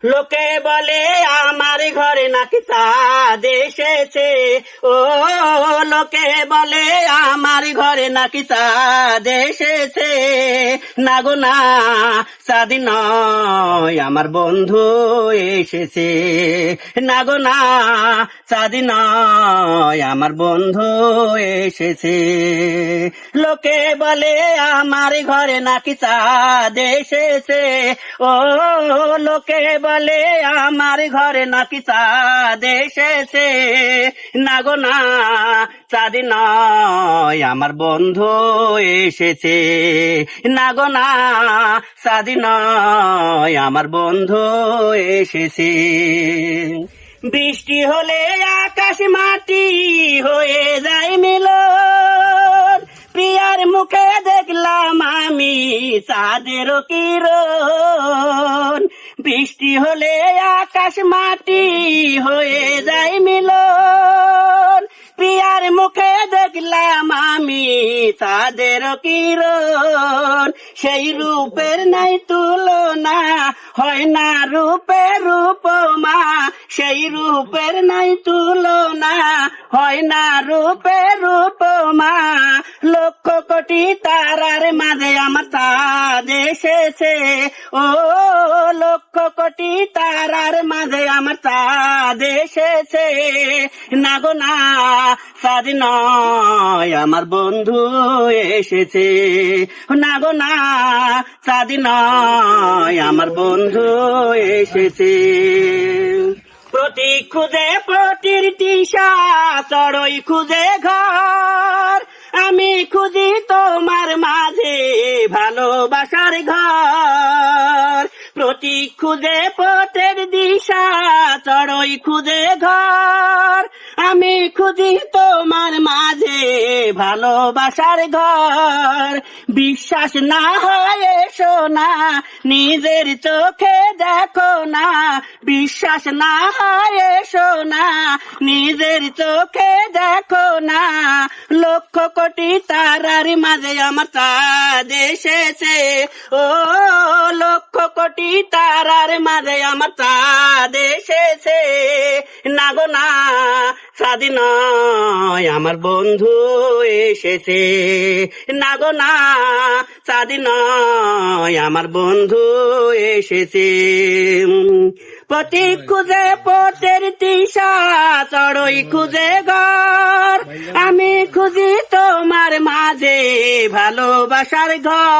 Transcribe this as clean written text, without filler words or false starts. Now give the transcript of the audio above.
লোকে বলে আমার ঘরে নাকি চাঁদ এসেছে, ও লোকে বলে আমার ঘরে নাকি চাঁদ এসেছে। না গো না, চাঁদ নয় আমার বন্ধু এসেছে। না গো না, চাঁদ নয় আমার বন্ধু এসেছে। লোকে বলে আমার ঘরে নাকি চাঁদ এসেছে, ও লোকে বলে আমার ঘরে নাকি চাঁদ এসেছে। না গো না, চাঁদ নয় আমার বন্ধু এসেছে। না গো না, চাঁদ নয় আমার বন্ধু এসেছে। বৃষ্টি হলে আকাশ মাটি হয়ে যায় মিলন, প্রিয়ার মুখে দেখলাম আমি চাঁদের কিরণ। বৃষ্টি হলে আকাশ মাটি হয়ে যায় মিলন, প্রিয়ার মুখে দেখলাম আমি চাঁদের কিরণ। সেই রূপের নাই তুলনা, হয় না রূপের উপমা। সেই রূপের নাই তুলনা, হয় না রূপের উপমা। লক্ষ কোটি তারার মাঝে আমার চাঁদ এসেছে, ও লক্ষ কোটি তারার মাঝে আমার চাঁদ এসেছে। না গো না, চাঁদ নয় আমার বন্ধু এসেছে। না গো না, চাঁদ নয় আমার বন্ধু এসেছে। প্রতীক খুঁজে পটির দিশা, চড়ই খুঁজে ঘর, আমি খুঁজি তোমার মাঝে ভালোবাসার ঘর। প্রতীক খুঁজে পথের দিশা, চড়ই খুঁজে ঘর, আমি খুঁজি তোমার মাঝে ভালোবাসার ঘর। বিশ্বাস না হয় এসো না, নিজের চোখে দেখো না। বিশ্বাস না হয় এসো না, নিজের চোখে দেখো না। লক্ষ কোটি তারার মাঝে আমার চাঁদ এসেছে, ও লক্ষ কোটি তারার মাঝে আমার চাঁদ এসেছে। না গো না, চাঁদ নয় আমার বন্ধু এসেছে। না গো না, চাঁদ নয় আমার বন্ধু এসেছে। প্রতীক খুঁজে পথের দিশা, চড়ই খুঁজে ঘর, আমি খুঁজি তোমার মাঝে ভালোবাসার ঘর।